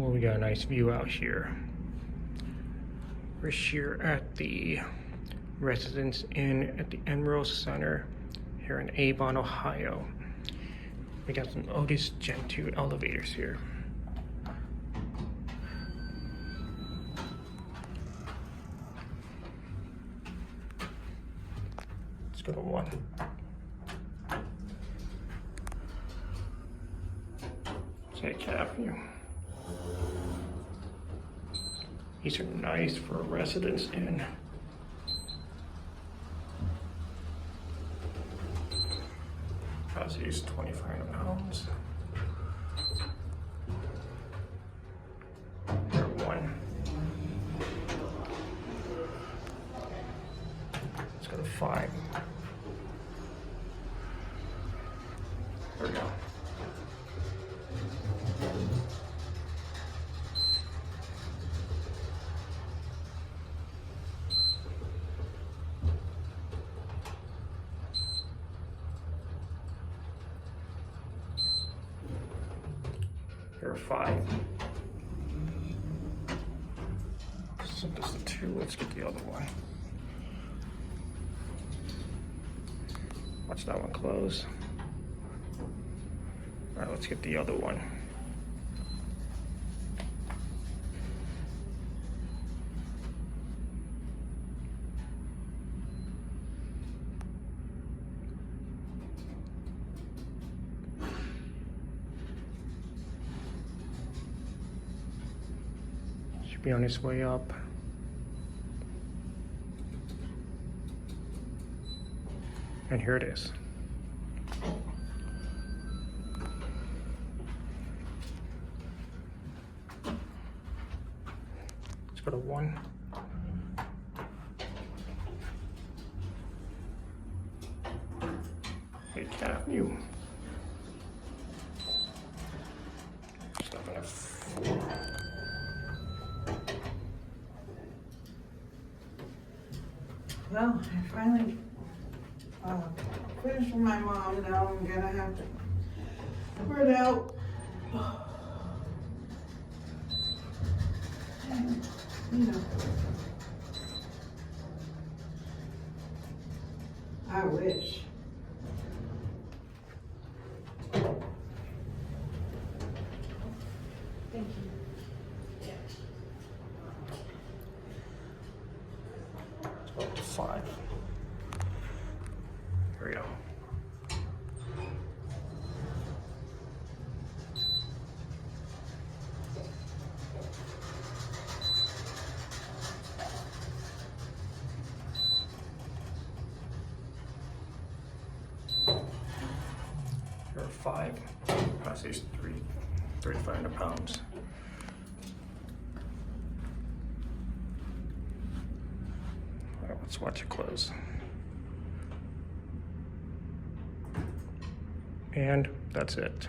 Well, we got a nice view out here. We're here at the Residence Inn at the Emerald Center here in Avon, Ohio. We got some Otis Gen2 elevators here. Let's go to 1. Take Avenue. These are nice for a Residence Inn. These 2,500 pounds. Here, 1. Let's go to 5. There we go. Here are 5. So this is 2. Let's get the other one. Watch that one close. All right, let's get the other one. Should be on its way up. And here it is. Let's go to 1. Take Avenue. Stop at 4. Well, I finally finished with my mom. Now I'm gonna have to spread out. And, you know, I wish. Thank you. 5. Here we go. Here are 5. That's 3,500 pounds. Let's watch it close. And that's it.